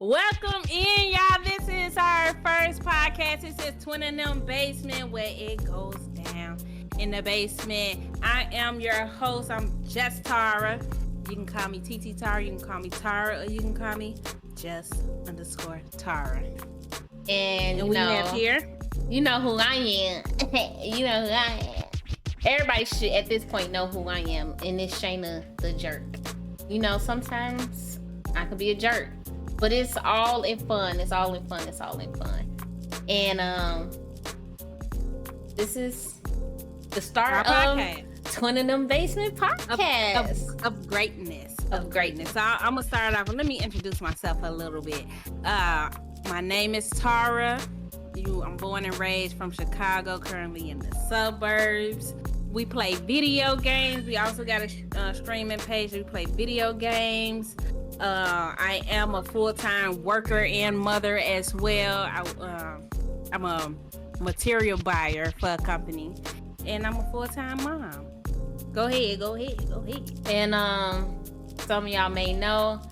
Welcome in, y'all. This is our first podcast. This is Twinnem Basement, where it goes down in the basement. I am your host. I'm just Tara. You can call me TT Tara. You can call me Tara, or you can call me just_Tara. And we have here. You know who I am. You know who I am. Everybody should at this point know who I am, and it's Shayna the jerk. You know, sometimes I could be a jerk, but it's all in fun. It's all in fun. It's all in fun. And this is the start of Twinnem Basement podcast of greatness. Of greatness. So I'm gonna start off. Let me introduce myself a little bit. My name is Tara. I'm born and raised from Chicago, currently in the suburbs. We play video games. We also got a streaming page. We play video games. I am a full-time worker and mother as well. I'm a material buyer for a company, and I'm a full-time mom. Go ahead. And some of y'all may know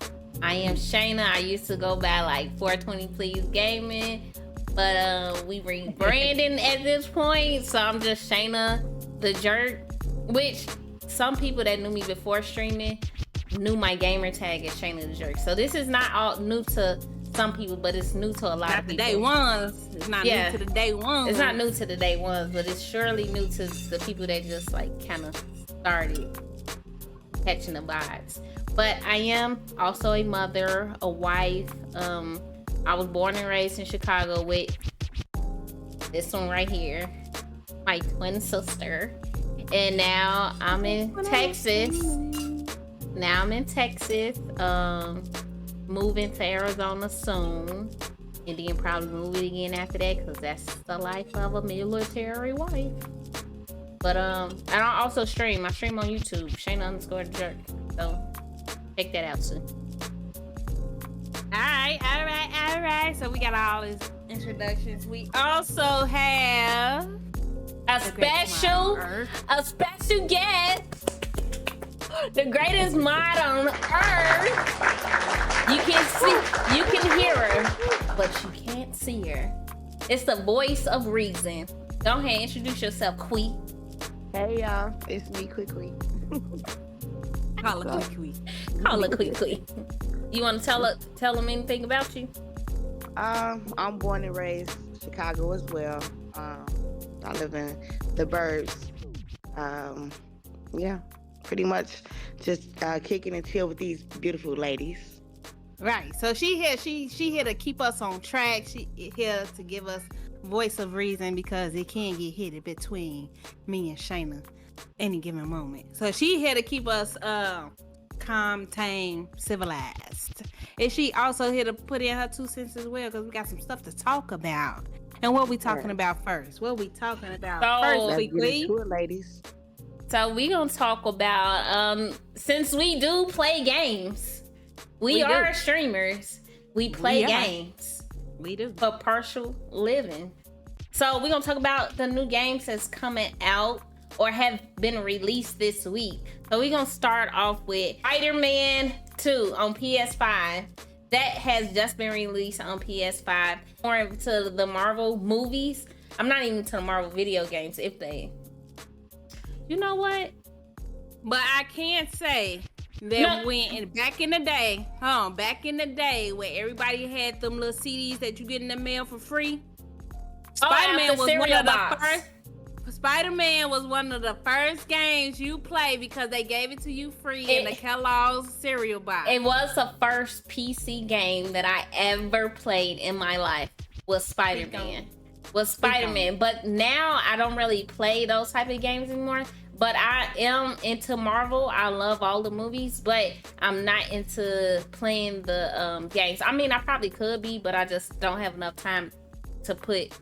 I am Shayna. I used to go by like 420 Please Gaming, but we rebranding at this point, so I'm just Shayna the jerk, which some people that knew me before streaming knew my gamer tag as Shayna the jerk. So this is not all new to some people, but it's new to a lot of people. Not the day ones. It's not new to the day ones. It's not new to the day ones, but it's surely new to the people that just like kind of started catching the vibes. But I am also a mother, a wife. I was born and raised in Chicago with this one right here, my twin sister. And now I'm in Texas. Moving to Arizona soon. And then probably move it again after that, because that's the life of a military wife. But and I also stream. I stream on YouTube, Shayna_the_jerk. So check that out soon. All right. So we got all these introductions. We also have a special guest, the greatest mod on earth. You can hear her, but you can't see her. It's the voice of reason. Go ahead, introduce yourself, Quee. Hey y'all, it's me, Quee. Call her Quee. You want to tell them anything about you? I'm born and raised Chicago as well. I live in the burbs. Yeah, pretty much just kicking and chill with these beautiful ladies. Right. So she here to keep us on track. She here to give us voice of reason, because it can get heated between me and Shayna any given moment. So she here to keep us calm, tame, civilized. And she also here to put in her 2 cents as well, because we got some stuff to talk about. And what we talking about first? Ladies? So we gonna talk about since we do play games, we are streamers. We play games. We do for partial living. So we're gonna talk about the new games that's coming out or have been released this week. So we're gonna start off with Spider-Man 2 on PS5. That has just been released on PS5. More into the Marvel movies. I'm not even to the Marvel video games, if they. You know what? But I can say that back in the day, where everybody had them little CDs that you get in the mail for free, Spider-Man was one of the first games you play, because they gave it to you free in the Kellogg's cereal box. It was the first PC game that I ever played in my life. Was Spider-Man. But now I don't really play those type of games anymore. But I am into Marvel. I love all the movies, but I'm not into playing the games. I mean, I probably could be, but I just don't have enough time to put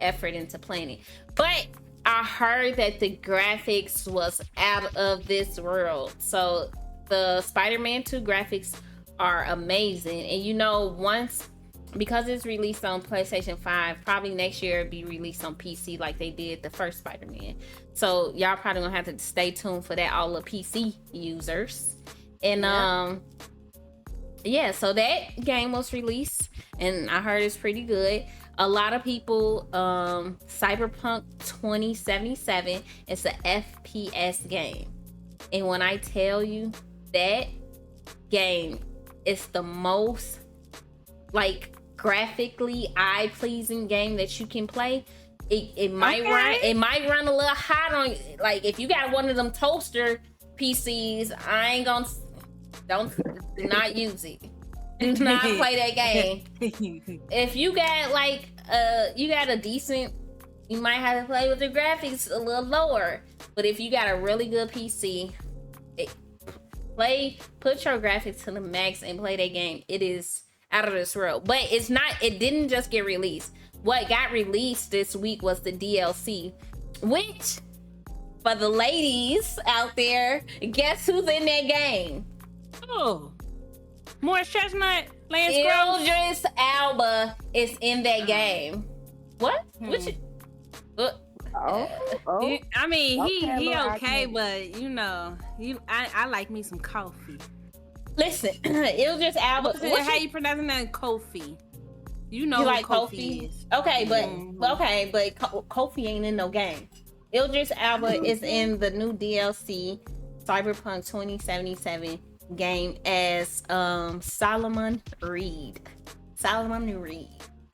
effort into playing it. But I heard that the graphics was out of this world. So the Spider-Man 2 graphics are amazing. And you know, because it's released on PlayStation 5, probably next year it'll be released on PC like they did the first Spider-Man. So y'all probably gonna have to stay tuned for that, all the PC users. And yeah, so that game was released, and I heard it's pretty good. A lot of people, Cyberpunk 2077, it's a FPS game. And when I tell you that game is the most like graphically eye-pleasing game that you can play, it might run a little hot on, like if you got one of them toaster PCs, I ain't gonna, do not use it. Do not play that game. If you got like you got a decent, you might have to play with the graphics a little lower. But if you got a really good PC, put your graphics to the max and play that game. It is out of this world. But it didn't just get released. What got released this week was the DLC, which, for the ladies out there, guess who's in that game? Oh, Morris Chestnut, Lance Idris Elba is in that game. What? I mean, he okay, Lord, but you know, I like me some coffee. Listen, Idris Elba. How you pronouncing that? Kofi. You know you who like Kofi is. Okay, but Kofi ain't in no game. Idris Elba is in the new DLC Cyberpunk 2077 game as Solomon Reed.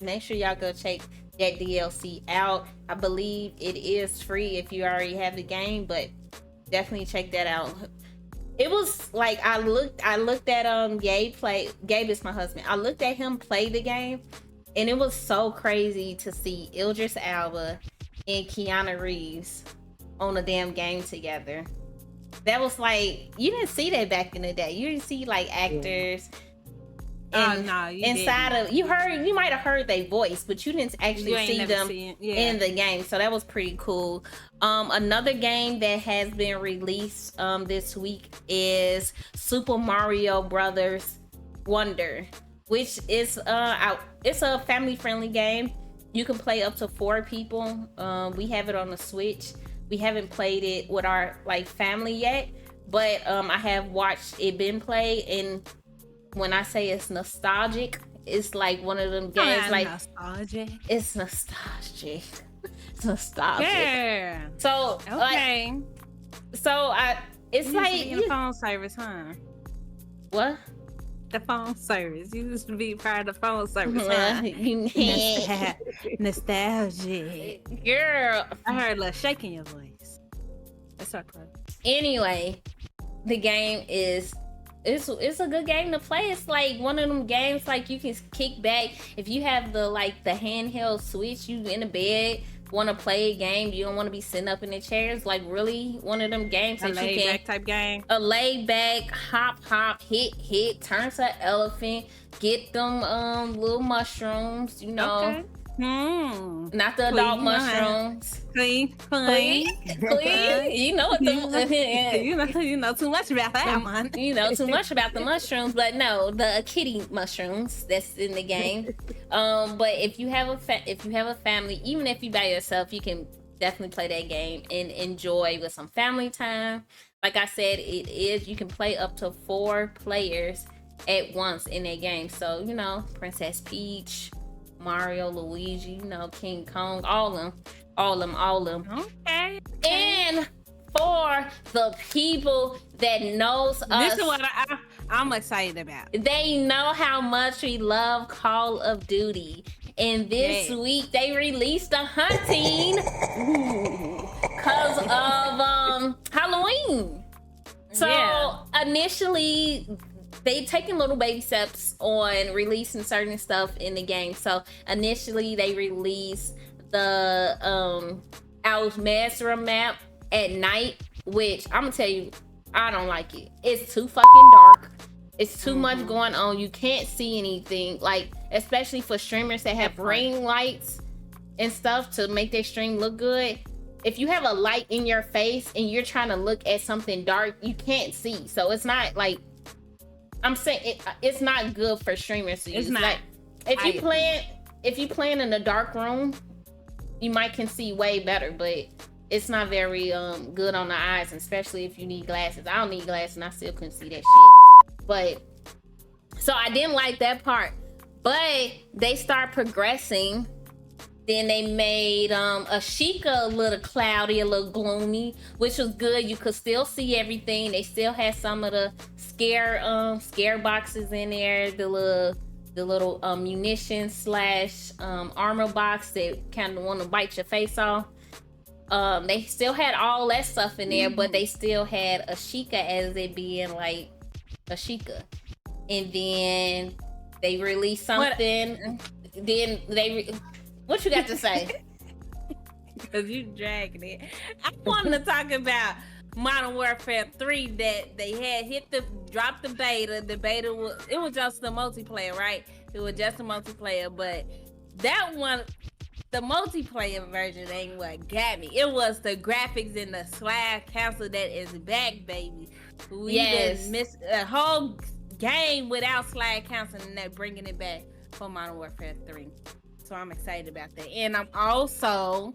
Make sure y'all go check that DLC out. I believe it is free if you already have the game, but definitely check that out. It was like I looked at Gabe is my husband. I looked at him play the game, and it was so crazy to see Idris Elba and Keanu Reeves on a damn game together. That was like, you didn't see that back in the day. You didn't see like actors. And, you might have heard their voice, but you didn't actually see them in the game. So that was pretty cool. Another game that has been released this week is Super Mario Brothers Wonder, which is it's a family friendly game. You can play up to 4 people. We have it on the Switch. We haven't played it with our like family yet, but I have watched it been played, and when I say it's nostalgic, it's like one of them games like nostalgic. It's nostalgic. It's nostalgic. Yeah. So okay. It's you like the phone service, huh? What? The phone service. You used to be part of the phone service, huh? Nostalgic. Girl, I heard a little shake in your voice. That's okay. Anyway, the game is it's a good game to play. It's like one of them games like you can kick back if you have the handheld Switch. You in the bed, want to play a game. You don't want to be sitting up in the chairs. Like really one of them games that you can type game. A laid back hop hit turn to elephant. Get them little mushrooms. You know. Okay. Not the adult mushrooms. Clean. You know what you know too much about that one. You know too much about the mushrooms, but no, the kitty mushrooms that's in the game. But if you have a family, even if you by yourself, you can definitely play that game and enjoy with some family time. Like I said, you can play up to 4 players at once in that game. So you know, Princess Peach, Mario, Luigi, you know, King Kong, all them. Okay. And for the people that knows us, this is what I'm excited about. They know how much we love Call of Duty. And this week they released the hunting because of Halloween. So initially they taking little baby steps on releasing certain stuff in the game. So initially they released the Almazra map at night, which I'm gonna tell you, I don't like it. It's too fucking dark. It's too much going on. You can't see anything, like especially for streamers that have ring lights and stuff to make their stream look good. If you have a light in your face and you're trying to look at something dark, you can't see. So it's not like, I'm saying it's not good for streamers to use. It's not. Like, if you playing in a dark room, you might can see way better, but it's not very good on the eyes, especially if you need glasses. I don't need glasses and I still couldn't see that shit. But So I didn't like that part. But they start progressing. Then they made Ashika a little cloudy, a little gloomy, which was good. You could still see everything. They still had some of the scare boxes in there, the little munition slash armor box that kind of want to bite your face off. They still had all that stuff in there, but they still had Ashika as it being like Ashika. And then they released something. What you got to say? Because you dragging it. I wanted to talk about Modern Warfare 3 that they had dropped the beta. The beta was just the multiplayer, right? It was just the multiplayer, but that one, the multiplayer version ain't what got me. It was the graphics and the slide cancel that is back, baby. We didn't miss a whole game without slide canceling and that bringing it back for Modern Warfare 3. So I'm excited about that. And I'm also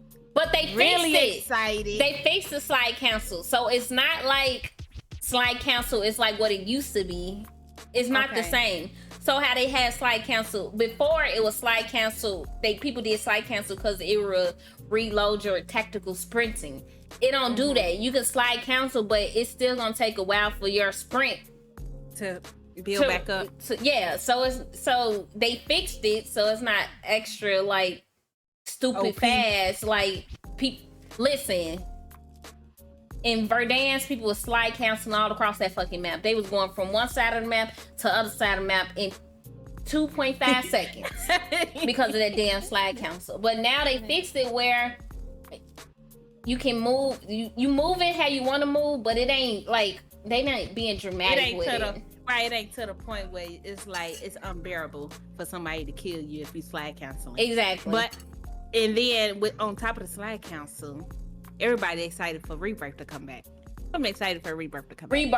really excited. They fixed the slide cancel. So it's not like slide cancel is like what it used to be. It's not the same. So how they had slide cancel before, it was slide cancel. People did slide cancel because it would reload your tactical sprinting. It don't do that. You can slide cancel, but it's still gonna take a while for your sprint to build back up. So they fixed it, so it's not extra like stupid fast. Like listen. In Verdansk, people was slide canceling all across that fucking map. They was going from one side of the map to the other side of the map in 2.5 seconds because of that damn slide cancel. But now they fixed it where you can move. You move it how you want to move, but it ain't like they not being dramatic with it. Right, it ain't to the point where it's like it's unbearable for somebody to kill you if you slide canceling. Exactly. But and then on top of the slide cancel, everybody excited for Rebirth to come back. I'm excited for Rebirth to come back.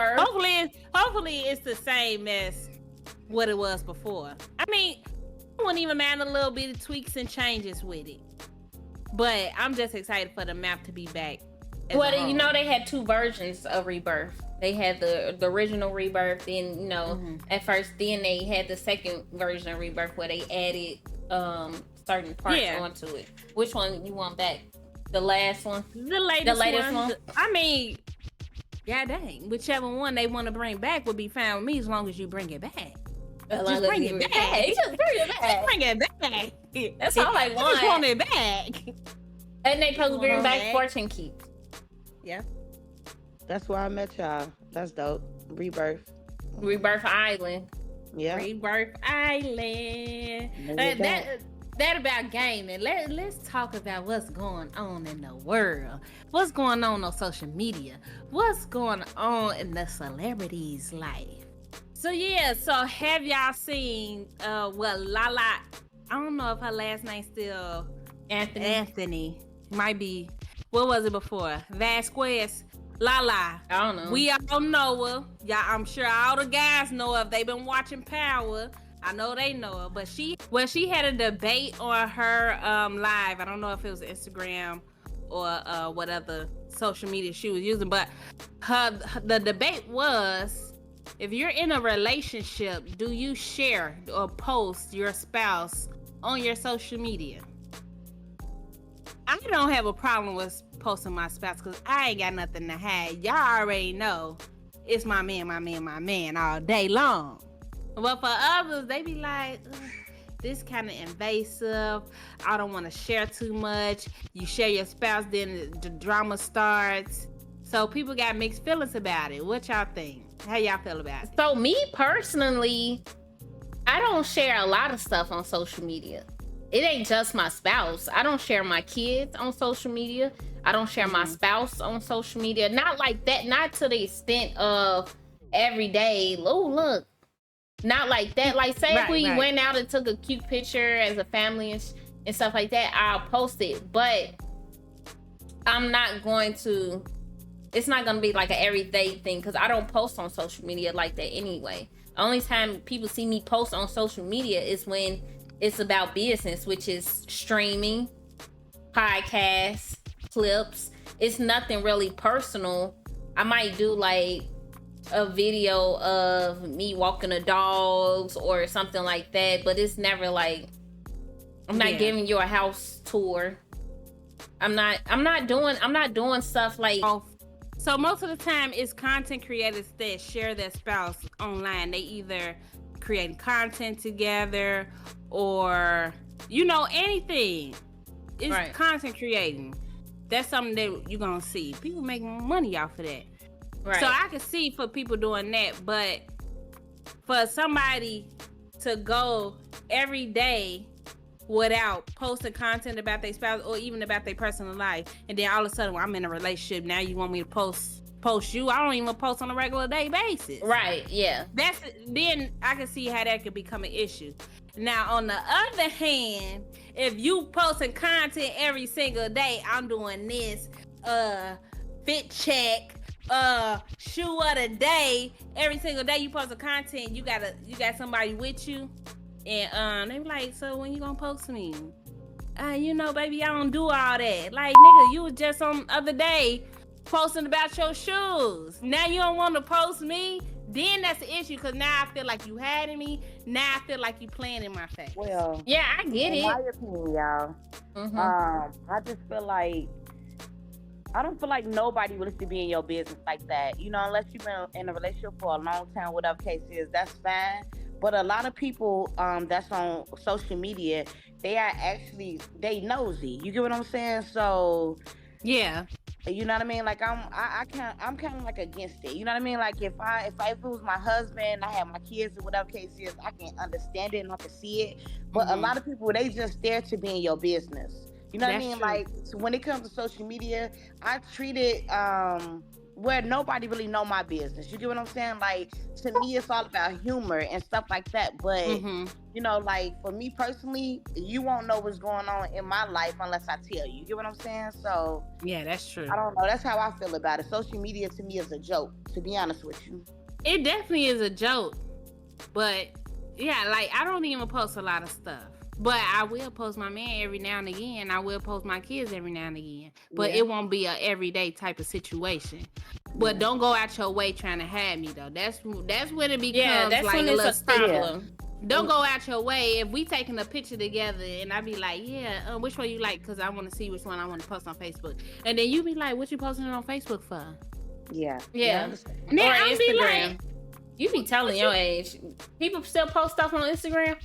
Hopefully it's the same as what it was before. I mean, I wouldn't even mind a little bit of tweaks and changes with it. But I'm just excited for the map to be back. Well, you know, they had two versions of Rebirth. They had the original Rebirth, then, you know, at first, then they had the second version of Rebirth where they added certain parts onto it. Which one you want back? The last one? The latest one. I mean, god dang, whichever one they want to bring back would be fine with me as long as you bring it back. Just bring it back. Just bring it back. Bring it back. That's all I want. I just want it back. And they supposed to bring back Fortune Keep. Yeah. That's where I met y'all. That's dope. Rebirth Island. Yeah. Rebirth Island. That about gaming. Let's talk about what's going on in the world. What's going on social media? What's going on in the celebrities' life? So have y'all seen Lala? I don't know if her last name's still Anthony. Might be. What was it before? Vasquez. Lala. I don't know. We all know her. Yeah, I'm sure all the guys know her. If they've been watching Power, I know they know her. But she had a debate on her live. I don't know if it was Instagram or what other social media she was using. But the debate was, if you're in a relationship, do you share or post your spouse on your social media? I don't have a problem with posting my spouse because I ain't got nothing to hide. Y'all already know it's my man all day long. But for others, they be like, this kind of invasive. I don't want to share too much. You share your spouse, then the drama starts. So people got mixed feelings about it. What y'all think? How y'all feel about it? So me personally, I don't share a lot of stuff on social media. It ain't just my spouse. I don't share my kids on social media. I don't share my spouse on social media. Not like that. Not to the extent of every day. Oh, look. Not like that. Like, say if we went out and took a cute picture as a family and stuff like that, I'll post it. But I'm not going to... It's not going to be like an everyday thing because I don't post on social media like that anyway. The only time people see me post on social media is when it's about business, which is streaming, podcasts, clips. It's nothing really personal. I might do like a video of me walking the dogs or something like that, but it's never like I'm not giving you a house tour. I'm not doing stuff like. So most of the time it's content creators that share their spouse online. They either create content together or anything. It's content creating. That's something that you're gonna see. People make money off of that. Right. So I can see for people doing that, but for somebody to go every day without posting content about their spouse or even about their personal life, and then all of a sudden, I'm in a relationship, now you want me to post you? I don't even post on a regular day basis. Right, yeah. Then I can see how that could become an issue. Now, on the other hand, if you posting content every single day, I'm doing this, fit check, shoe of the day, every single day you post a content, you got somebody with you, and they be like, so when you gonna post me? Baby, I don't do all that. Like, nigga, you was just on the other day posting about your shoes. Now you don't want to post me? Then that's the issue, because now I feel like you had me. Now I feel like you playing in my face. Well, yeah, I get it. In my opinion, y'all, I just feel like I don't feel like nobody really should be in your business like that. Unless you've been in a relationship for a long time, whatever case is, that's fine. But a lot of people that's on social media, they nosy. You get what I'm saying? So yeah. You know what I mean? Like I'm kind of like against it. You know what I mean? Like if it was my husband, I have my kids or whatever case is, I can understand it and I can see it. But a lot of people, they just there to be in your business. You know what I mean? True. Like, so when it comes to social media, I treat it where nobody really know my business. You get what I'm saying? Like, to me, it's all about humor and stuff like that. But, like, for me personally, you won't know what's going on in my life unless I tell you. You get what I'm saying? So, yeah, that's true. I don't know. That's how I feel about it. Social media to me is a joke, to be honest with you. It definitely is a joke. But, yeah, like, I don't even post a lot of stuff. But I will post my man every now and again. I will post my kids every now and again. But it won't be a everyday type of situation. But don't go out your way trying to have me, though. That's when it becomes that's like when it's a problem. Don't go out your way. If we taking a picture together and I be like, which one you like? Because I want to see which one I want to post on Facebook. And then you be like, what you posting it on Facebook for? Yeah. Yeah. Or Instagram. You be telling your age. People still post stuff on Instagram?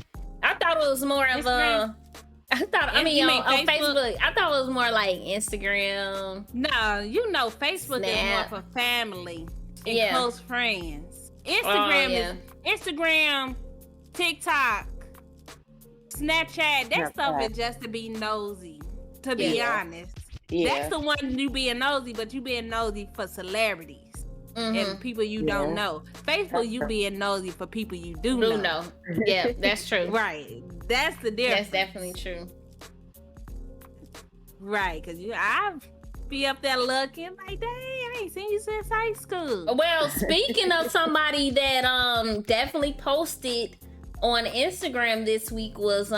I thought it was more of on Facebook. I thought it was more like Instagram. No, Facebook is more for family and close friends. Instagram, TikTok, Snapchat, that stuff is just to be nosy, to be honest. Yeah. That's the one you being nosy, but you being nosy for celebrities. And people you don't know. Facebook, you being nosy for people you do know. Yeah, that's true. Right. That's the difference. That's definitely true. Right, because I be up there looking like, dang, I ain't seen you since high school. Well, speaking of somebody that definitely posted on Instagram this week was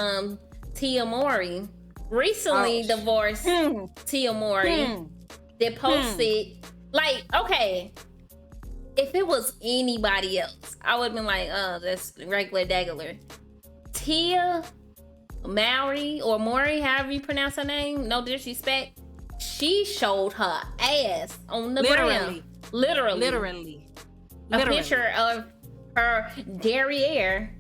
Tia Mowry. Recently divorced Tia Mowry. That posted, like, okay, if it was anybody else, I would have been like, oh, that's regular degular. Tia Mowry, or Maury, however you pronounce her name, no disrespect, she showed her ass on the ground. Literally. A picture of her derriere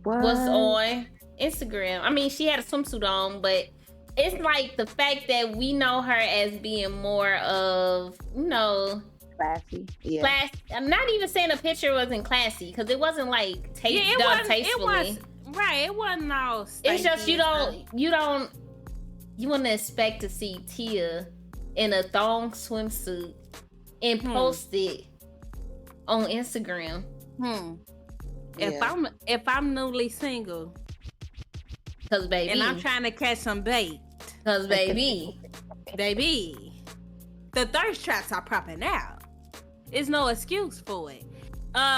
was on Instagram. I mean, she had a swimsuit on, but it's like the fact that we know her as being more of, classy. Yeah. Class. I'm not even saying the picture wasn't classy, because it wasn't like done tastefully. It wasn't all stanky. It's just you wouldn't expect to see Tia in a thong swimsuit and post it on Instagram. If I'm newly single, cause baby, and I'm trying to catch some bait, cause baby, the thirst traps are popping out. There's no excuse for it.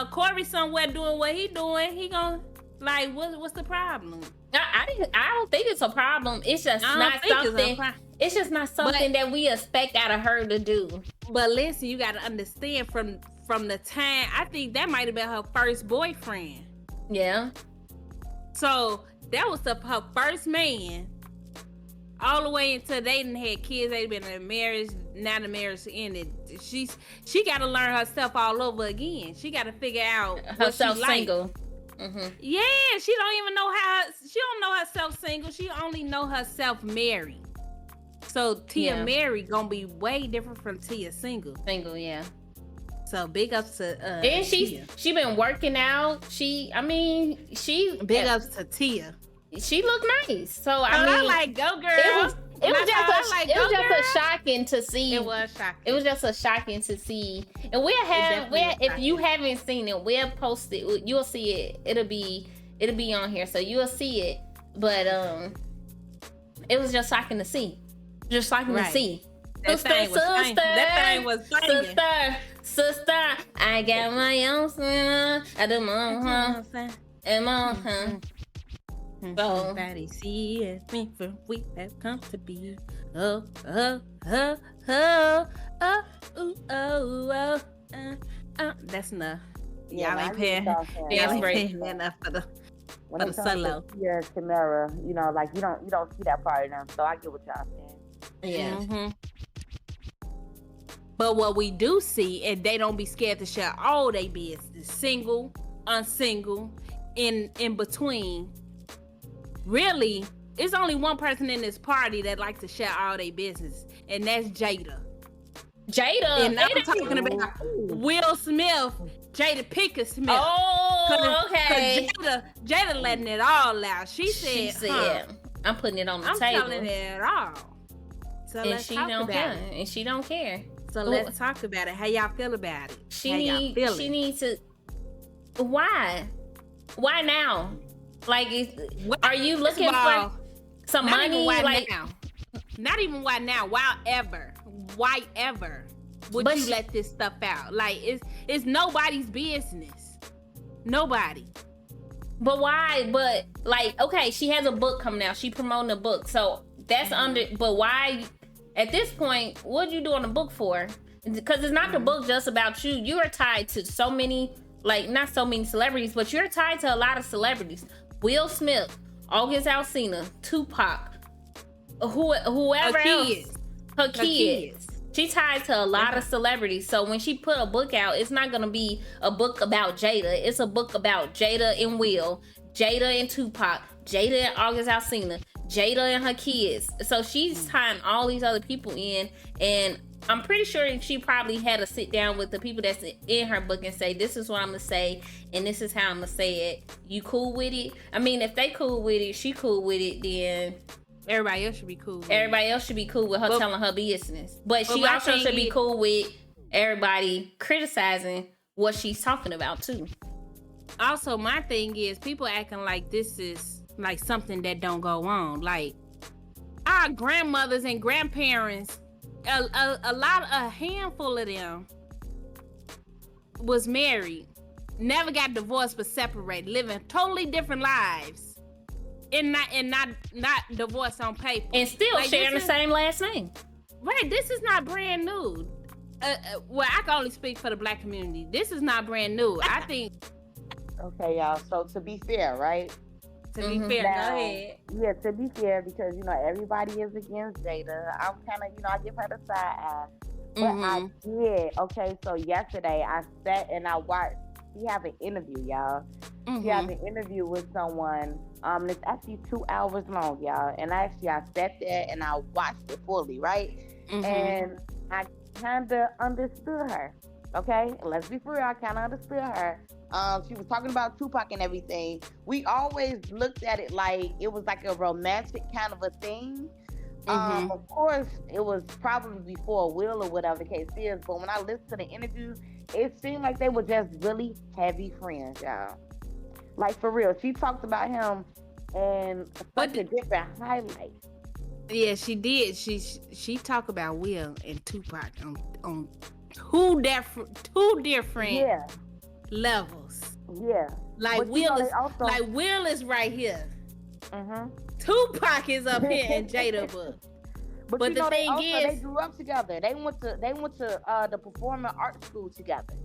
Corey somewhere doing what he doing. He gonna like what's the problem? I don't think it's a problem. It's just not something. It's just not something that we expect out of her to do. But listen, you got to understand from from the time, I think that might have been her first boyfriend. Yeah. So that was her first man. All the way until they done had kids, they been in a marriage. Now the marriage ended. She got to learn herself all over again. She got to figure out herself single. Yeah, she don't even know she don't know herself single. She only know herself married. So Tia married gonna be way different from Tia single. Single, yeah. So big ups to and she been working out. Big ups to Tia. She looked nice. So I like go girl. It was just a shocking to see. It was shocking. It was just a shocking to see. And if you haven't seen it, we'll post it. You'll see it. It'll be on here, so you'll see it. But it was just shocking to see. Just shocking to see. That thing was banging. Sister, I got my own son. I do my own. Somebody see me for we have come to be. That's enough. Yeah, y'all ain't paying enough for the solo. Yeah, Tamara, you know, like you don't see that part of them. So I get what y'all saying. Yeah. Mm-hmm. But what we do see, and they don't be scared to share all they business, single, unsingle, in between. Really, it's only one person in this party that likes to share all their business, and that's Jada. And I'm talking about Will Smith, Jada Pinkett Smith. Oh, okay. Jada letting it all out. She said, I'm putting it on the table. I'm telling it all. So let's talk about it. And she don't care. So let's talk about it. How y'all feel about it? She needs to. Why now? Like, are you looking for some money? Like, not even why now. Why ever would you let this stuff out? Like, it's nobody's business. Nobody. But why? But like, okay, she has a book coming out. She promoting a book, so that's under. But why? At this point, what you doing a book for? Because it's not the book just about you. You are tied to so many, like not so many celebrities, but you're tied to a lot of celebrities. Will Smith, August Alsina, Tupac, whoever else, her kids. She tied to a lot of celebrities. So when she put a book out, it's not gonna be a book about Jada. It's a book about Jada and Will, Jada and Tupac, Jada and August Alsina, Jada and her kids. So she's tying all these other people in, and I'm pretty sure she probably had to sit down with the people that's in her book and say, this is what I'm gonna say, and this is how I'm gonna say it. You cool with it? I mean, if they cool with it, she cool with it, then everybody else should be cool with everybody else should be cool with her telling her business. But she also should be cool with everybody criticizing what she's talking about too. Also, my thing is people acting like this is like something that don't go on. Like our grandmothers and grandparents, a handful of them was married, never got divorced but separated, living totally different lives, and not divorced on paper, and still like, sharing the same last name. Right, this is not brand new. Well, I can only speak for the Black community. This is not brand new. I think. Okay, y'all. So to be fair, right? To be fair, now, go ahead. Yeah, to be fair, because everybody is against Jada. I'm kind of, I give her the side eye. But I did. Okay, so yesterday I sat and I watched. She have an interview, y'all. She have an interview with someone. It's actually 2 hours long, y'all. And I sat there and I watched it fully, right? And I kind of understood her. Okay, let's be real. I kind of understood her. She was talking about Tupac and everything. We always looked at it like it was like a romantic kind of a thing. Of course, it was probably before Will or whatever the case is. But when I listened to the interview, it seemed like they were just really heavy friends, y'all. Like for real. She talked about him and such a different highlight. Yeah, she did. She talked about Will and Tupac on two different levels. Yeah. Like Will is right here. Tupac is up here in Jada book. But the thing is, they grew up together. They went to the performing arts school together.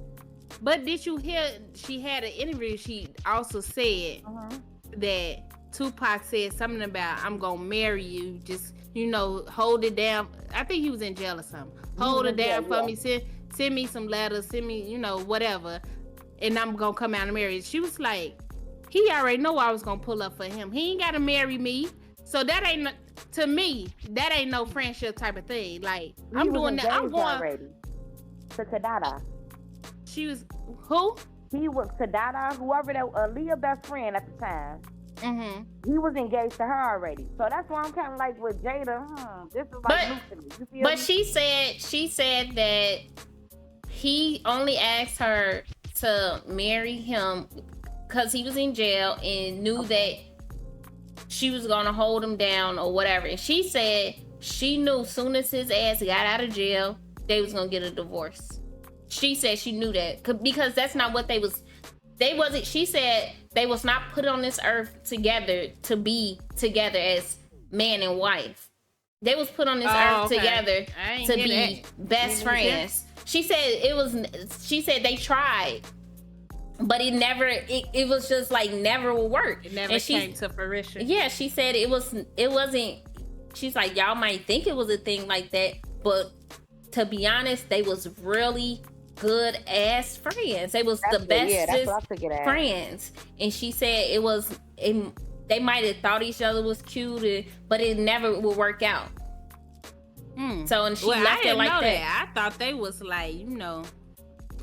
But did you hear? She had an interview. She also said that Tupac said something about "I'm gonna marry you." Just hold it down. I think he was in jail or something. Hold it down for me. Send me some letters. Send me, whatever, and I'm gonna come out and marry you. She was like, he already know I was gonna pull up for him. He ain't gotta marry me. So that ain't, to me, that ain't no friendship type of thing. Like, I'm doing that. I'm going already to Kadada. She was who? He was Kadada, whoever that Aaliyah's best friend at the time. He was engaged to her already. So that's why I'm kind of like with Jada. This is like new to me. You feel me? She said that he only asked her to marry him because he was in jail and knew that she was gonna hold him down or whatever. And she said she knew as soon as his ass got out of jail, they was gonna get a divorce. She said she knew that because that's not what they wasn't. She said they was not put on this earth together to be together as man and wife. They was put on this earth together to be best friends. She said she said they tried, but it never. It was just like never will work. It never came to fruition. Yeah, she said it wasn't. She's like, y'all might think it was a thing like that, but to be honest, they was really good ass friends. They was the bestest friends. And she said they might have thought each other was cute, but it never would work out. So, and she left it like that. I thought they was like,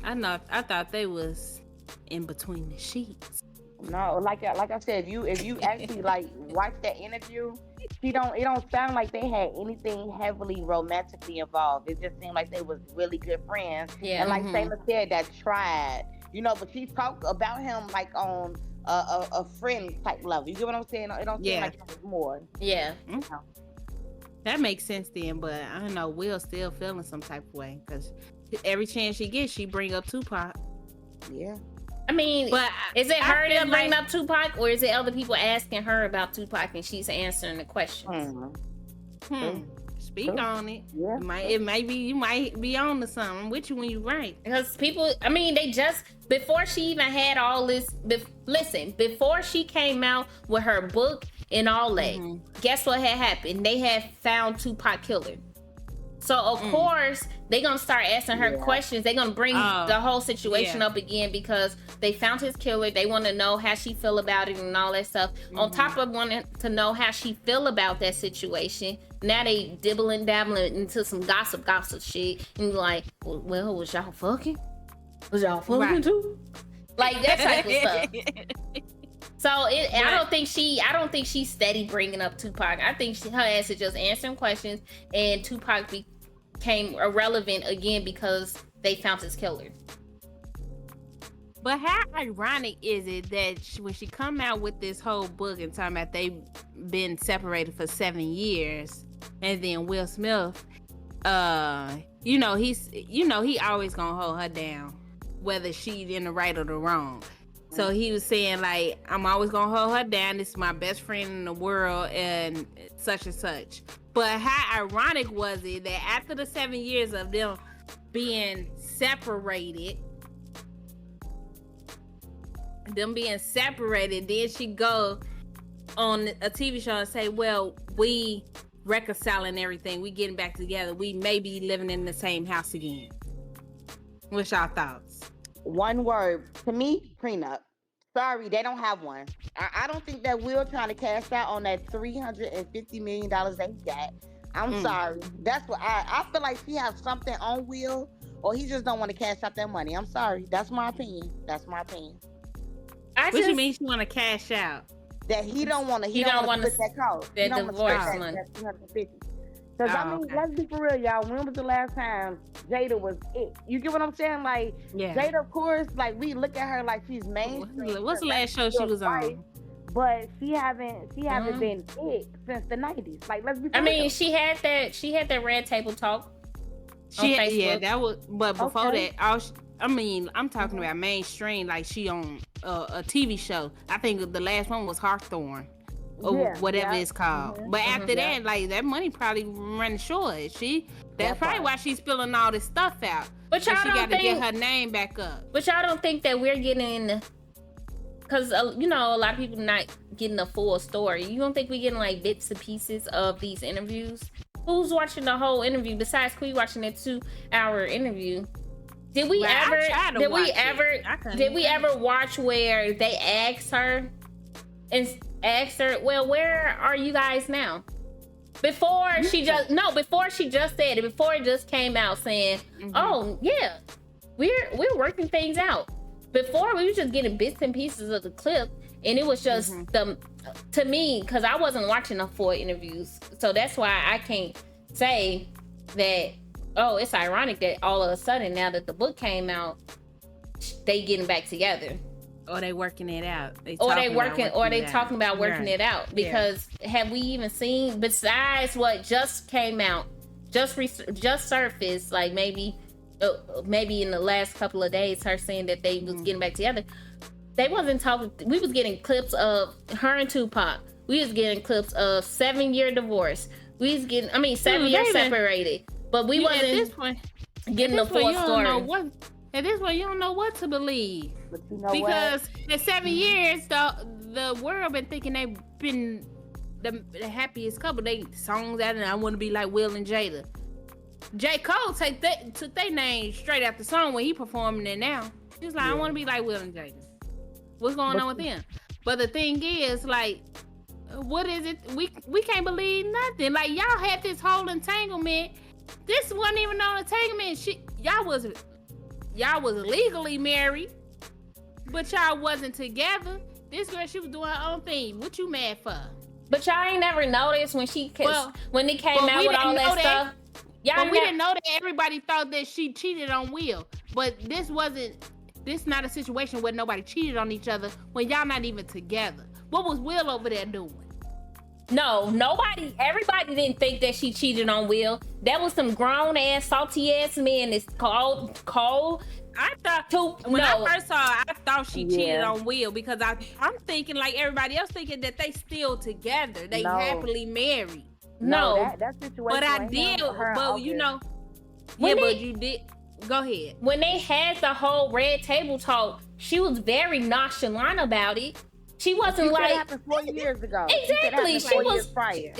I thought they was in between the sheets. No, like I said, if you actually like watch that interview, it don't sound like they had anything heavily romantically involved. It just seemed like they was really good friends. Yeah. And like Taylor said, that tried, but she talked about him like on a friend type level. You get what I'm saying? It don't seem like it was more. Yeah. That makes sense then, but I don't know, Will's still feeling some type of way because every chance she gets, she bring up Tupac. Yeah. I mean, but is it her that bring up Tupac, or is it other people asking her about Tupac and she's answering the questions? Speak on it. Yeah. You might be on to something. I'm with you when you right. Because people, I mean, they just, before she even had all this, before she came out with her book and all that, guess what had happened? They had found Tupac killer. So of course they're gonna start asking her questions. They're gonna bring the whole situation up again because they found his killer. They want to know how she feel about it and all that stuff. On top of wanting to know how she feel about that situation, now they dibbling dabbling into some gossip shit and like, well, was y'all fucking? Was y'all fucking too? Like that type of stuff. So I don't think she's steady bringing up Tupac. I think her ass is just answering questions, and Tupac became irrelevant again because they found his killer. But how ironic is it that when she come out with this whole book and talking about they've been separated for 7 years, and then Will Smith, he always gonna hold her down, whether she's in the right or the wrong. So he was saying, like, I'm always going to hold her down. This is my best friend in the world and such and such. But how ironic was it that after the 7 years of them being separated, then she go on a TV show and say, well, we reconciling everything. We getting back together. We may be living in the same house again. What's y'all thoughts? One word, to me, prenup. Sorry, they don't have one. I don't think that Will trying to cash out on that $350 million that he got. I'm sorry. That's what I feel like she has something on Will, or he just don't want to cash out that money. I'm sorry. That's my opinion. What you mean she want to cash out? That he don't want to. He don't want to split that cost. That divorce money. That $250. Because let's be for real, y'all. When was the last time Jada was it? You get what I'm saying? Like, Jada, of course, like we look at her like she's mainstream. What's the last show she was on? But she haven't been it since the 90s. Like, let's be. I mean, she had that Red Table Talk. That was. But before that, I'm talking about mainstream. Like she on a TV show. I think the last one was Hawthorne. Or whatever it's called. But after that, like that money probably running short. That's probably why she's spilling all this stuff out. But y'all she don't got to think get her name back up. But y'all don't think that we're getting, because you know, a lot of people not getting a full story. You don't think we're getting like bits and pieces of these interviews? Who's watching the whole interview besides Quee watching that 2-hour interview? Did we ever watch where they asked her, well, where are you guys now? Before she just said it, before it just came out saying, oh yeah, we're working things out. Before, we were just getting bits and pieces of the clip, and it was just to me, because I wasn't watching the full interviews, so that's why I can't say that, oh, it's ironic that all of a sudden, now that the book came out, they getting back together. Or they working it out. They talking about working it out. Because have we even seen, besides what just came out, just surfaced, like maybe in the last couple of days, her saying that they was getting back together. They wasn't talking. We was getting clips of her and Tupac. We was getting clips of 7-year divorce. We was getting, 7 years separated. But we wasn't at this point getting the full story. At this point, you don't know what to believe. But you know because in 7 years, the world been thinking they've been the happiest couple. They songs out, and I want to be like Will and Jada. J. Cole took their name straight out the song when he performing it now. He's like, I want to be like Will and Jada. What's going on with them? But the thing is, like, what is it? We can't believe nothing. Like, y'all had this whole entanglement. This wasn't even no entanglement. Y'all was legally married, but y'all wasn't together. This girl, she was doing her own thing. What you mad for? But y'all ain't never noticed when when it came out with all that stuff. We didn't know that. Everybody thought that she cheated on Will, but this not a situation where nobody cheated on each other when y'all not even together. What was Will over there doing? No, everybody didn't think that she cheated on Will. That was some grown ass, salty ass man that's called. I first saw her, I thought she cheated on Will because I'm thinking like everybody else thinking that they still together. They happily married. No, that situation. But I did, but you know. But you did. Go ahead. When they had the whole red table talk, she was very nonchalant about it. She wasn't like happened 4 years ago. Exactly.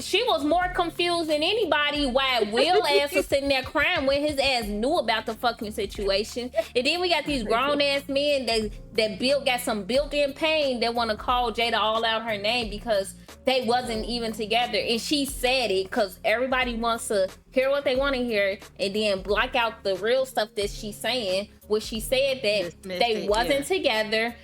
She was more confused than anybody why Will ass was sitting there crying when his ass knew about the fucking situation. And then we got these grown ass men that got some built-in pain that want to call Jada all out her name because they wasn't even together. And she said it because everybody wants to hear what they want to hear and then block out the real stuff that she's saying. Where she said that they wasn't together,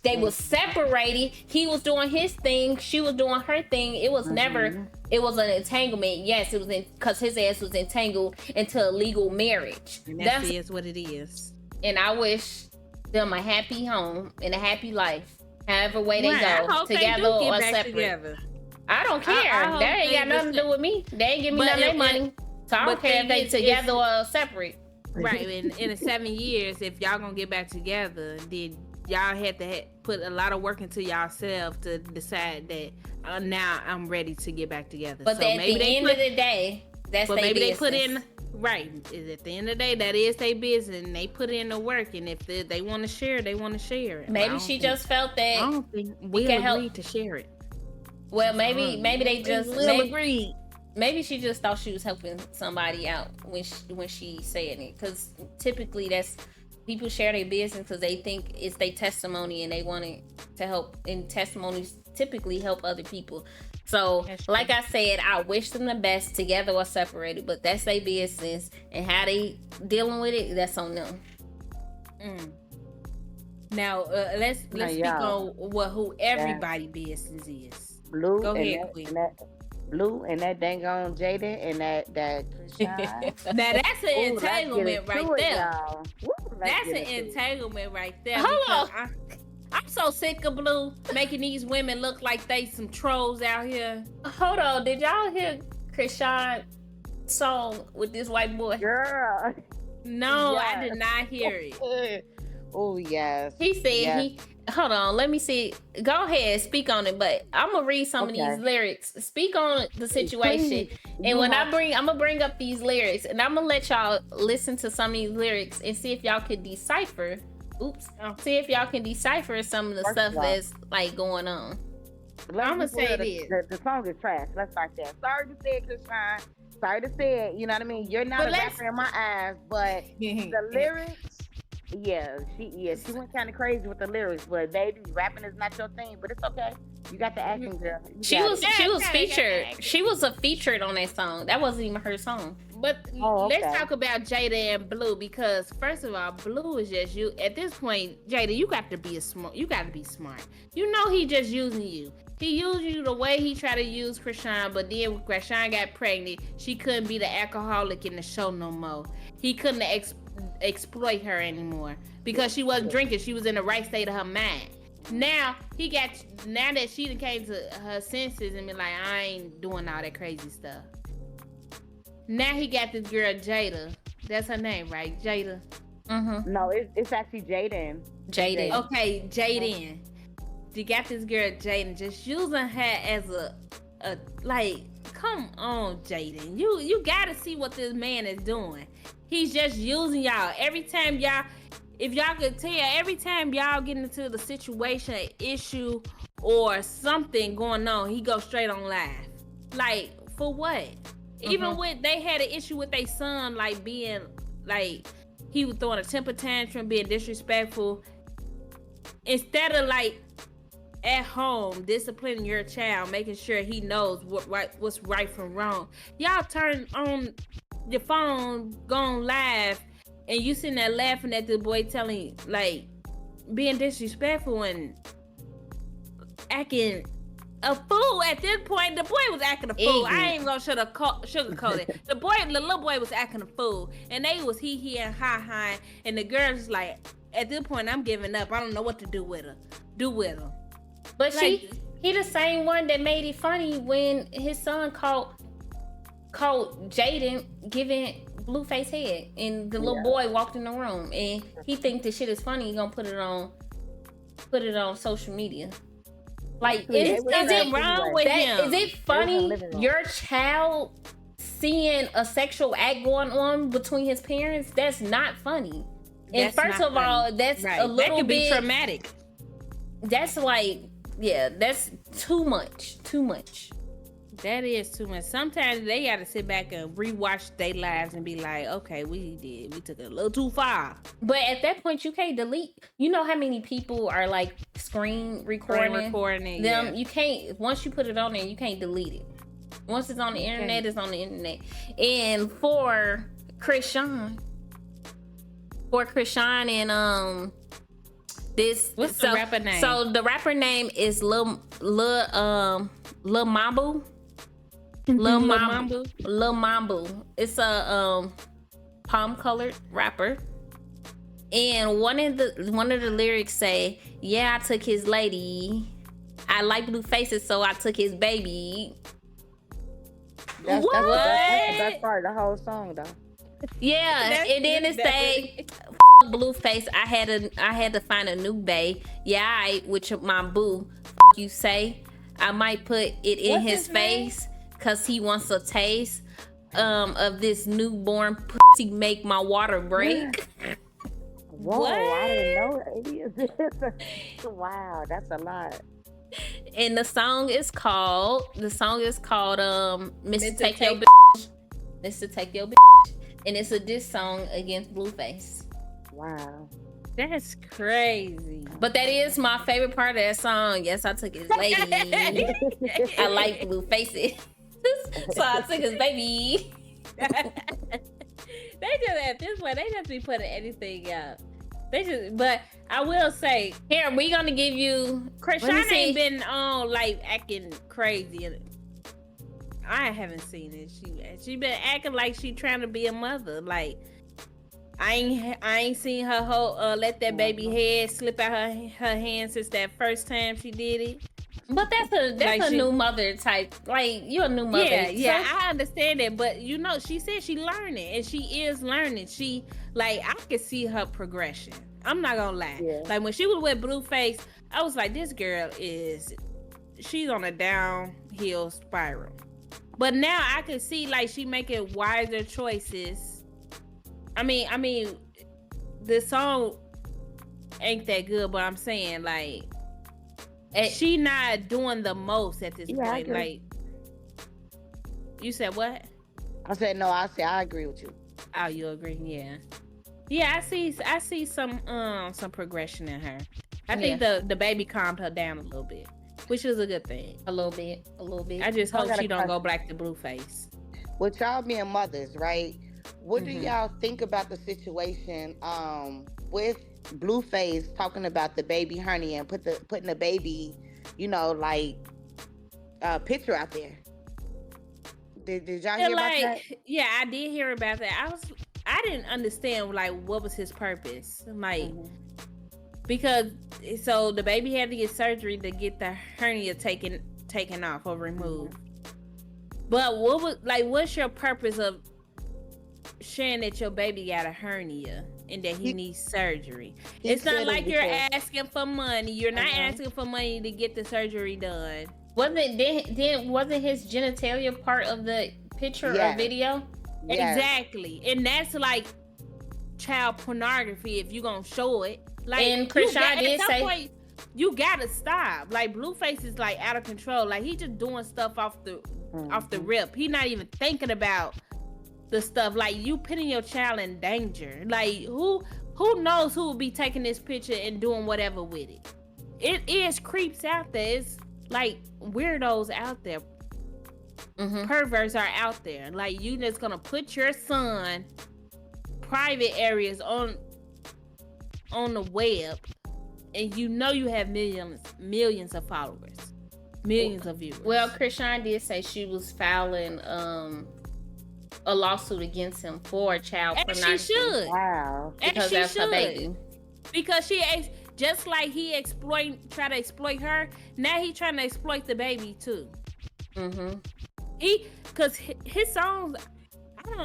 they was separated. He was doing his thing, she was doing her thing. It was never, it was an entanglement. Yes, it was because his ass was entangled into a legal marriage. And that's what it is. And I wish them a happy home and a happy life, however way they go, together or separate. Together. I don't care. That ain't got nothing to do with me. They ain't give me none of their money, so I don't care if they together or separate. Right, in the 7 years, if y'all gonna get back together, then y'all had to put a lot of work into y'all-self to decide that now I'm ready to get back together. But so at the end of the day, that's their business. They put in, right, at the end of the day, that is their business, and they put in the work, and if they want to share, they want to share it. Maybe she just felt that I don't think we can help to share it. Well, maybe they just agreed. Maybe she just thought she was helping somebody out when she saying it, because typically that's people share their business because they think it's their testimony and they want it to help. And testimonies typically help other people. So, like I said, I wish them the best, together or separated. But that's their business, and how they dealing with it, that's on them. Now let's speak on who everybody business is. Blue. Go ahead, Queen. Blue and that dang on Jada and that Krishan. Now that's an entanglement right there. Woo, that's an entanglement right there. Hold on. I'm so sick of Blue making these women look like they some trolls out here. Hold on, did y'all hear Krishan song with this white boy? Girl. No, yes. I did not hear it. Oh yes. He said hold on, let me see. Go ahead, speak on it, but I'm gonna read some of these lyrics. Speak on the situation. Please, and when I'm gonna bring up these lyrics and I'm gonna let y'all listen to some of these lyrics and see if y'all could decipher. See if y'all can decipher some of the stuff that's like going on. I'm gonna say this. The song is trash. Let's start there. Sorry to say it, Krishan. Sorry to say it. You know what I mean? You're not a rapper in my eyes, but the lyrics, she went kind of crazy with the lyrics. But baby, rapping is not your thing. But it's okay. You got the acting, girl. She was featured. She was featured on that song. That wasn't even her song. But let's talk about Jada and Blue, because first of all, Blue is just you. At this point, Jada, you got to be smart. You got to be smart. You know he just using you. He used you the way he tried to use Krishan, but then when Krishan got pregnant, she couldn't be the alcoholic in the show no more. He couldn't exploit her anymore because she wasn't drinking. She was in the right state of her mind. Now that she came to her senses and be like, I ain't doing all that crazy stuff. Now he got this girl Jada. That's her name, right? Jada. Mm-hmm. No, it's actually Jaden. Jaden. Okay, Jaden. They got this girl Jaden, just using her as a like, come on, Jaden. You gotta see what this man is doing. He's just using y'all. Every time y'all, if y'all could tell, every time y'all get into the situation, an issue, or something going on, he goes straight on live. Like, for what? Even with, they had an issue with their son, like being, like, he was throwing a temper tantrum, being disrespectful. Instead of like, at home, disciplining your child, making sure he knows what's right from wrong. Y'all turn on your phone, going live, and you sitting there laughing at the boy telling, like, being disrespectful and acting a fool. At this point, the boy was acting a fool. I ain't gonna sugarcoat it. The little boy was acting a fool, and they was he and ha, and the girl's like, at this point, I'm giving up. I don't know what to do with her. But like, he the same one that made it funny when his son called Jaden giving Blueface head, and the little boy walked in the room, and he think the shit is funny. He gonna put it on social media. Like, is it wrong with him? Is it funny your child seeing a sexual act going on between his parents? That's not funny. And first of all, that's a little that could bit be traumatic. That's like, that's too much. That is too much. Sometimes they gotta sit back and rewatch their lives and be like, okay, we took it a little too far. But at that point, you can't delete. You know how many people are like screen recording them? Yeah. You can't, once you put it on there, you can't delete it. Once it's on the internet, it's on the internet. And for Krishan and what's the rapper name? So the rapper name is Lil Mambu. Lil Mambu. It's a palm colored rapper. And one of the lyrics say, "Yeah, I took his lady. I like blue faces, so I took his baby." That's the best part of the whole song, though. Yeah, and then it say, "Blueface, I had to find a new bae. Yeah, I with my boo. You say I might put it in his face, cause he wants a taste of this newborn pussy. Make my water break." Whoa, what? I didn't know. Wow, that's a lot. And the song is called Mr. Take Your Bitch. Mr. Take Your Bitch. And it's a diss song against Blueface. Wow. That's crazy. But that is my favorite part of that song. Yes, I took his lady. I like blue faces. So I took his baby. They just, at this point, they just be putting anything up. But I will say, here, we gonna give you, Krishan ain't been on like acting crazy. I haven't seen it. She been acting like she trying to be a mother. Like, I ain't seen her whole let that baby head slip out her hand since that first time she did it. But that's a new mother type. Like, you're a new mother. Yeah, I understand that. But you know, she said she learning, and she is learning. She, like, I can see her progression. I'm not gonna lie. Yeah. Like when she was with Blueface, I was like, this girl she's on a downhill spiral. But now I can see like she making wiser choices. I mean, the song ain't that good, but I'm saying like she not doing the most at this point. Like you said what? I said no. I agree with you. Oh, you agree? Yeah. Yeah, I see some progression in her. I think the baby calmed her down a little bit, which is a good thing. A little bit. I just hope she don't go black to Blueface. With y'all being mothers, right? What do y'all think about the situation with Blueface talking about the baby honey and putting the baby, like picture out there? Did y'all hear about that? Yeah, I did hear about that. I didn't understand like what was his purpose, like because so the baby had to get surgery to get the hernia taken off or removed. But what's your purpose of sharing that your baby got a hernia and that he needs surgery? It's not like you're asking for money. You're not asking for money to get the surgery done. Wasn't his genitalia part of the picture or video? Yes. Exactly. And that's like child pornography if you gonna show it. Like, and Krishan did say point, you gotta stop. Like Blueface is like out of control. Like he just doing stuff off the rip. He not even thinking about the stuff. Like you putting your child in danger. Like who knows who will be taking this picture and doing whatever with it. It is creeps out there. It's like weirdos out there. Perverts are out there. Like you just gonna put your son private areas on the web, and you have millions of followers, millions of viewers. Well, Krishan did say she was filing a lawsuit against him for child pornography. And she should. Wow. Because that's her baby. Because just like he try to exploit her, now he trying to exploit the baby too. Cause his songs,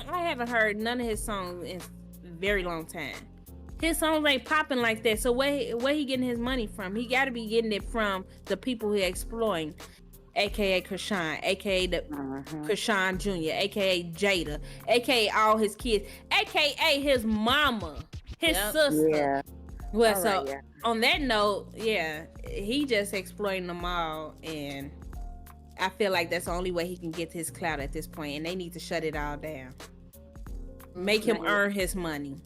I haven't heard none of his songs in a very long time. His songs ain't popping like that. So where he getting his money from? He got to be getting it from the people he exploiting, aka Krishan, aka the Krishan Jr., aka Jada, aka all his kids, aka his mama, his sister. Yeah. Well, on that note, he just exploiting them all, and I feel like that's the only way he can get his clout at this point, and they need to shut it all down. Make him earn his money.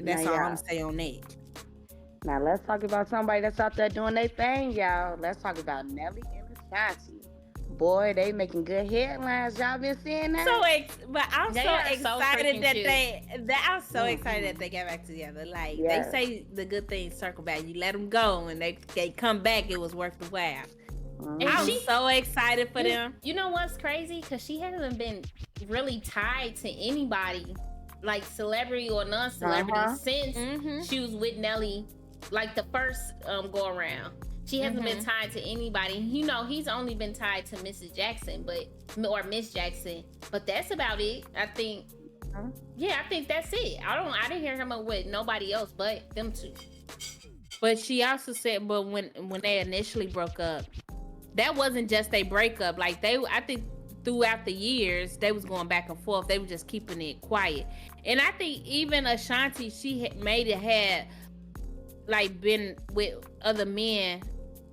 That's all I'm gonna say on that. Now let's talk about somebody that's out there doing their thing, y'all. Let's talk about Nelly and Ashanti. Boy, they making good headlines. Y'all been seeing that? But I'm so excited I'm so excited that they got back together. Like they say, the good things circle back. You let them go, and they come back. It was worth the while. I'm so excited for them. You know what's crazy? Because she hasn't been really tied to anybody, like celebrity or non-celebrity, since she was with Nelly, like the first go around. She hasn't been tied to anybody. He's only been tied to Mrs. Jackson, or Miss Jackson, but that's about it. I think. Yeah, I think that's it. I didn't hear him with nobody else but them two. But she also said, but when they initially broke up, that wasn't just a breakup. Like I think throughout the years, they was going back and forth. They were just keeping it quiet. And I think even Ashanti, she had like been with other men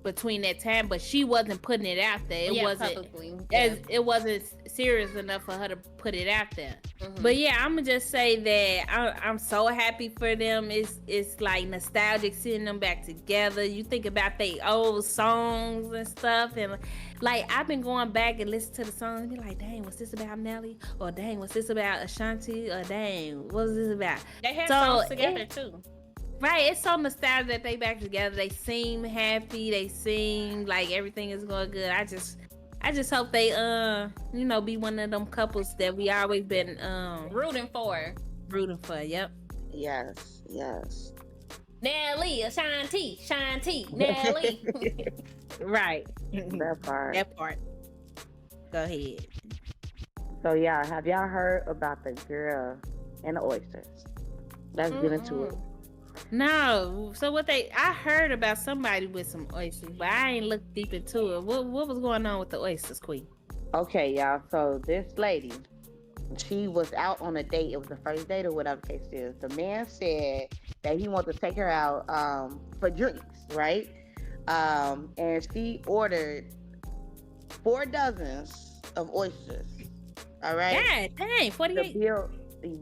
between that time, but she wasn't putting it out there. It wasn't serious enough for her to put it out there. But I'm gonna just say that I'm so happy for them. It's like nostalgic seeing them back together. You think about their old songs and stuff, and like I've been going back and listening to the songs and be like, dang, what's this about Nelly? Or dang, what's this about Ashanti? Or dang, what's this about? They had songs together too. Right, it's so nostalgic that they back together. They seem happy. They seem like everything is going good. I just hope they be one of them couples that we always been rooting for. Yep. Yes. Nelly, Ashanti, Nelly. Right. That part. Go ahead. So have y'all heard about the girl and the oysters? Let's get into it. No. So I heard about somebody with some oysters, but I ain't looked deep into it. What was going on with the oysters, Queen? Okay, y'all. So this lady, she was out on a date. It was the first date or whatever the case is. The man said that he wanted to take her out for drinks, right? And she ordered 4 dozens of oysters. All right. God dang, 48. The bill,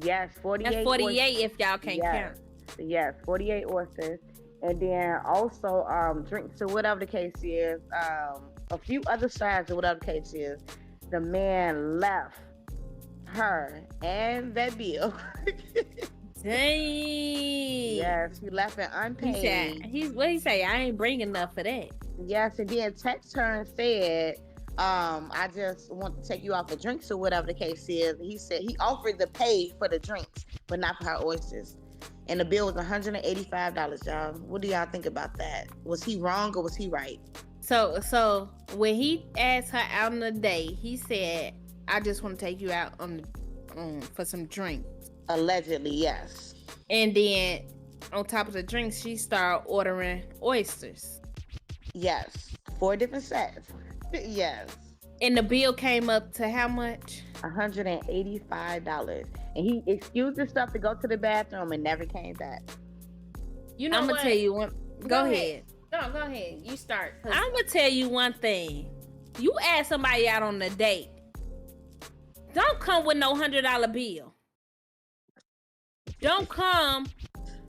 yes, 48. That's 48 oysters. if y'all can't count. Yes, 48 oysters. And then also drinks or whatever the case is, a few other sides or whatever the case is. The man left her and that bill. Dang. Yes, he left it unpaid. What he say? I ain't bring enough for that. Yes, and then text her and said, I just want to take you out for drinks or whatever the case is. He said he offered to pay for the drinks, but not for her oysters. And the bill was $185, y'all. What do y'all think about that? Was he wrong or was he right? So when he asked her out on a date, he said, I just want to take you out for some drinks. Allegedly, yes. And then on top of the drinks, she started ordering oysters. Yes. 4 different sets. Yes. And the bill came up to how much? $185. And he excused himself to go to the bathroom and never came back. You know I'm going to tell you one. Go ahead. No, go ahead. You start. I'm going to tell you one thing. You ask somebody out on a date, don't come with no $100 bill. Don't come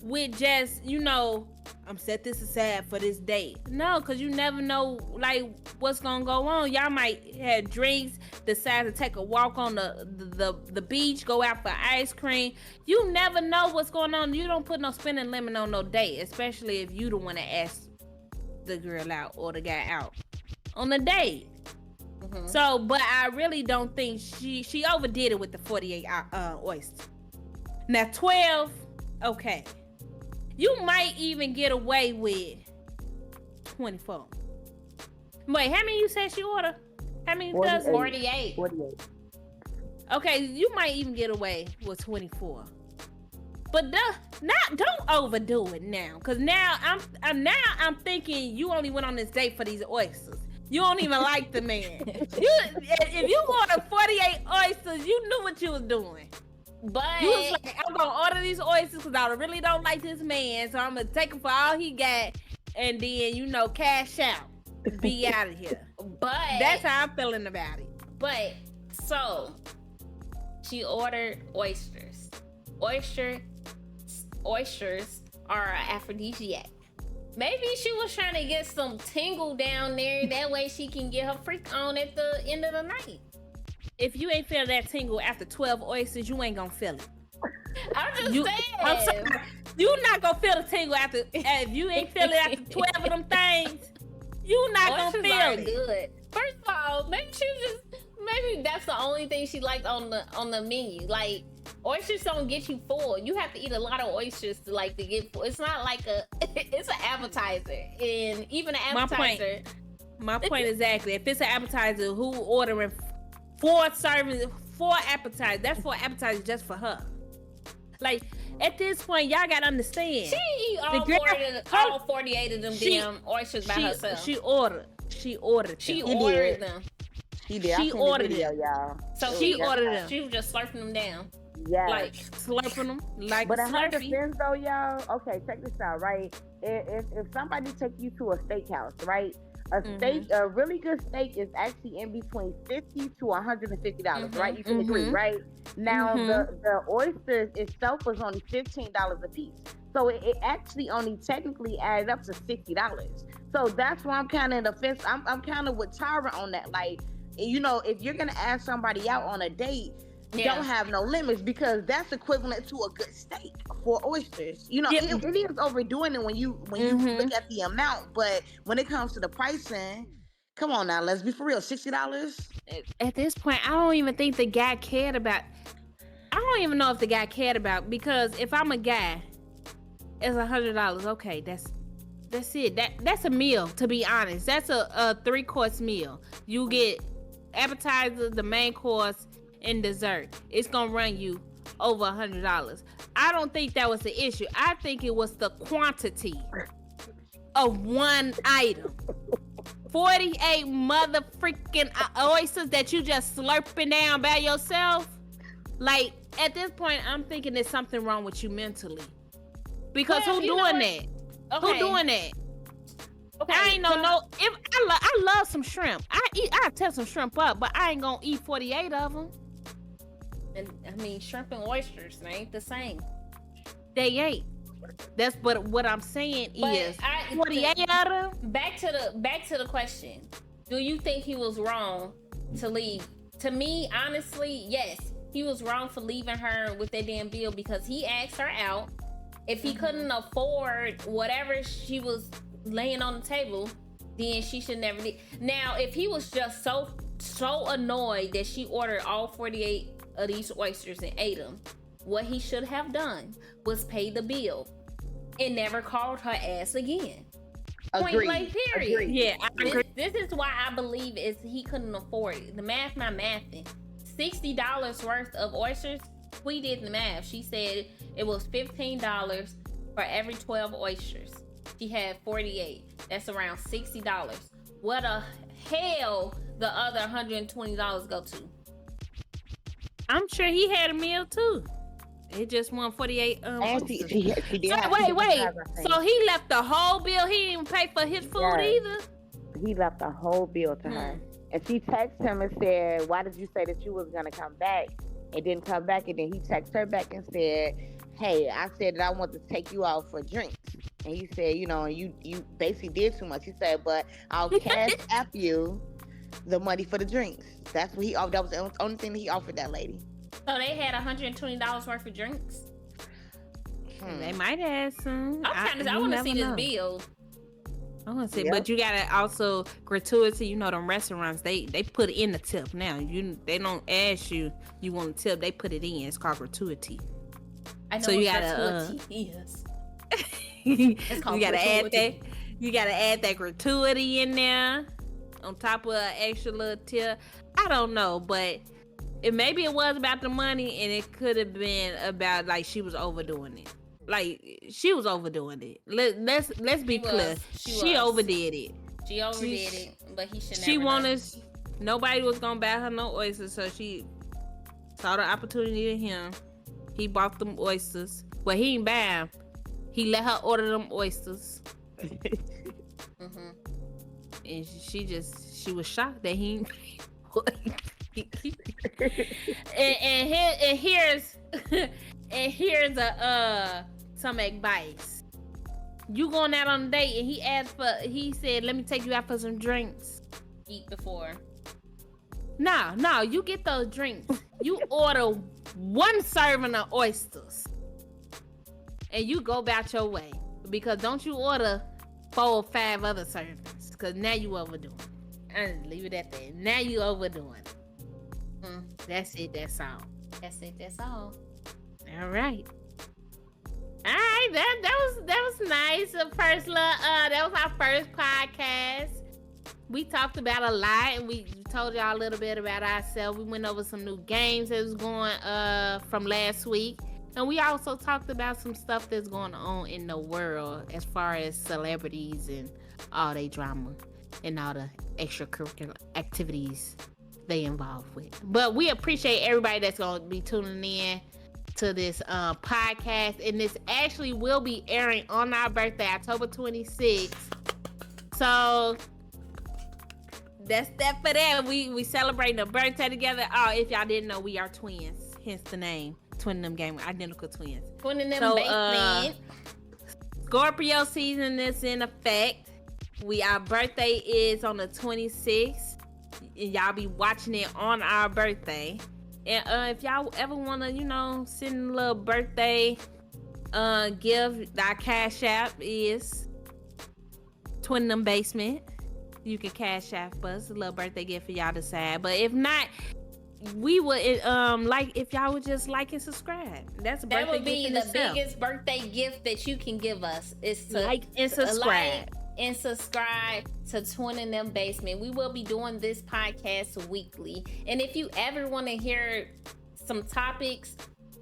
with just, I'm set this aside for this date. No, because you never know, like, what's going to go on. Y'all might have drinks, decide to take a walk on the beach, go out for ice cream. You never know what's going on. You don't put no spending limit on no date, especially if you don't want to ask the girl out or the guy out on a date. Mm-hmm. So, but I really don't think she overdid it with the 48 oysters. Now 12, okay. You might even get away with 24. Wait, how many you said she ordered? How many does? 48. 48. Okay, you might even get away with 24. But don't overdo it now, cause now I'm thinking you only went on this date for these oysters. You don't even like the man. If you ordered 48 oysters, you knew what you was doing. But you was like, I'm gonna order these oysters because I really don't like this man, so I'm gonna take him for all he got, and then cash out, be out of here. But that's how I'm feeling about it. But so she ordered oysters. Oysters are an aphrodisiac. Maybe she was trying to get some tingle down there. That way she can get her freak on at the end of the night. If you ain't feel that tingle after 12 oysters, you ain't gonna feel it. I'm just saying. I'm sorry. You not gonna feel the tingle if you ain't feel it after 12 of them things. You not oysters gonna feel it. Good. First of all, maybe that's the only thing she liked on the menu. Like, oysters don't get you full. You have to eat a lot of oysters to get full. It's not like it's an appetizer. And even an appetizer. My point exactly. If it's an appetizer, who ordering 4 servings, 4 appetizers? That's 4 appetizers just for her. Like, at this point, y'all gotta understand. She eat all 48 of them damn oysters by herself. She ordered them. She ordered them. She did. She ordered video, y'all. So she ordered them. She was just slurping them down. Yes. Like slurping them. Like but a in her Slurpee. defense, though, y'all. Okay, check this out, right? If somebody take you to a steakhouse, right? A really good steak is actually in between $50 to $150, right? You can agree, right? Now the oysters itself was only $15 a piece, so it actually only technically added up to $60. So that's why I'm kind of in the fence. I'm kind of with Tyra on that. Like, if you're gonna ask somebody out on a date, don't have no limits, because that's equivalent to a good steak for oysters. It is overdoing it when you look at the amount, but when it comes to the pricing, come on now, let's be for real. $60 at this point. I don't even think the guy cared about. I don't even know if the guy cared about, because if I'm a guy, it's $100. Okay, that's it. That's a meal. To be honest, that's a 3-course meal. You get appetizer, the main course, and dessert. It's gonna run you over $100. I don't think that was the issue. I think it was the quantity of one item. 48 mother freaking oysters that you just slurping down by yourself. Like, at this point, I'm thinking there's something wrong with you mentally. Because who doing that? Okay. Who doing that? Okay, I ain't no. If I love some shrimp. I tear some shrimp up, but I ain't gonna eat 48 of them. And I mean, shrimp and oysters, they ain't the same. They ain't. That's what I'm saying is 48 of them. Back to the question. Do you think he was wrong to leave? To me, honestly, yes. He was wrong for leaving her with that damn bill because he asked her out. If he couldn't afford whatever she was laying on the table, then she should never leave. Now, if he was just so annoyed that she ordered all 48 of these oysters and ate them, what he should have done was pay the bill and never called her ass again. Point blank, period. Agreed. Yeah, I agree. This is why I believe is he couldn't afford it. The math not mathing. $60 worth of oysters. We did the math. She said it was $15 for every 12 oysters. She had 48. That's around $60. What the hell the other $120 go to? I'm sure he had a meal too. It just won 48. And she did. So, wait. So he left the whole bill. He didn't even pay for his food either. He left the whole bill to her, and she texted him and said, "Why did you say that you was gonna come back and didn't come back?" And then he texted her back and said, "Hey, I said that I want to take you out for drinks." And he said, "You know, you basically did too much." He said, "But I'll cash app you the money for the drinks." That's what that was the only thing that he offered that lady. So they had $120 worth of drinks. They might have some. I want to see this bill. I want to see, but you gotta also gratuity. You know, them restaurants they put in the tip now. They don't ask you want a tip. They put it in. It's called gratuity. I know so you gotta yes. you gotta add that. You gotta add that gratuity in there on top of an extra little tip. I don't know, but maybe it was about the money, and it could have been about like she was overdoing it. Like she was overdoing it. Let's be clear. She overdid it. She overdid it, but he should. She wanted. Nobody was gonna buy her no oysters, so she saw the opportunity to him. He bought them oysters. Well, he didn't buy them. He let her order them oysters. And she was shocked that he and here's some advice. You going out on a date and he said, "Let me take you out for some drinks." Eat before. No, you get those drinks. You order one serving of oysters. And you go about your way. Because don't you order 4 or 5 other servings. Because now you overdoing it. And leave it at that. Now you overdoing it. That's it. That's all. That's it. That's all. All right. All right. That was nice. That was our first podcast. We talked about a lot, and we told y'all a little bit about ourselves. We went over some new games that was going from last week. And we also talked about some stuff that's going on in the world as far as celebrities and all their drama and all the extracurricular activities they involved with. But we appreciate everybody that's going to be tuning in to this podcast. And this actually will be airing on our birthday, October 26th. So that's that for that. We celebrating a birthday together. Oh, if y'all didn't know, we are twins. Hence the name. Twinnem Game, identical twins. Twinnem basement. Scorpio season is in effect. Our birthday is on the 26th. And y'all be watching it on our birthday. And if y'all ever want to, send a little birthday gift, our cash app is Twinnem Basement. You can cash app us a little birthday gift for y'all to decide. But if not, we would if y'all would just like and subscribe. That would be the biggest birthday gift that you can give us is to like and subscribe. And subscribe to Twinnem Basement. We will be doing this podcast weekly. And if you ever want to hear some topics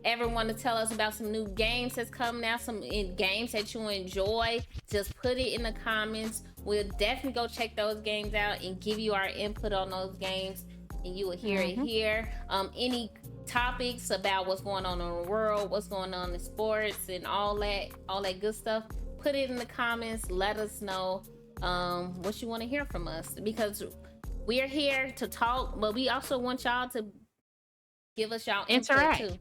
ever want to tell us about some new games that's coming out, some games that you enjoy, just put it in the comments. We'll definitely go check those games out and give you our input on those games, and you will hear it here. Any topics about what's going on in the world, what's going on in sports, and all that good stuff, put it in the comments. Let us know what you want to hear from us, because we're here to talk, but we also want y'all to give us y'all input too.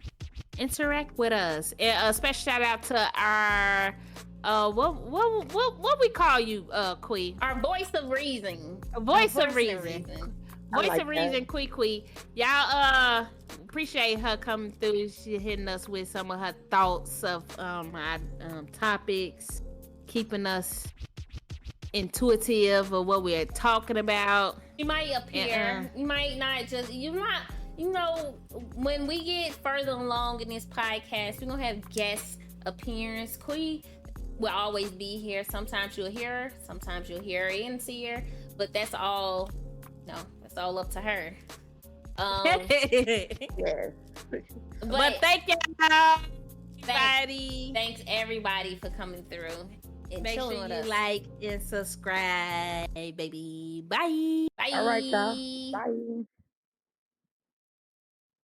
Interact with us. A special shout out to our what we call you, Quee? Our voice of reason. Voice of reason. Voice like of reason, Quee. Y'all appreciate her coming through. She hitting us with some of her thoughts of our topics, keeping us intuitive of what we're talking about. You might appear, you might not just, you might, you know, when we get further along in this podcast, we're gonna have guest appearance. Quee will always be here. Sometimes you'll hear her, sometimes you'll hear her and see her, but that's all, no, that's all up to her. Yes. But thank y'all, everybody. Thanks everybody for coming through. And Make chilling sure with you us. like and subscribe, baby. Bye. Bye. All right, y'all. Bye.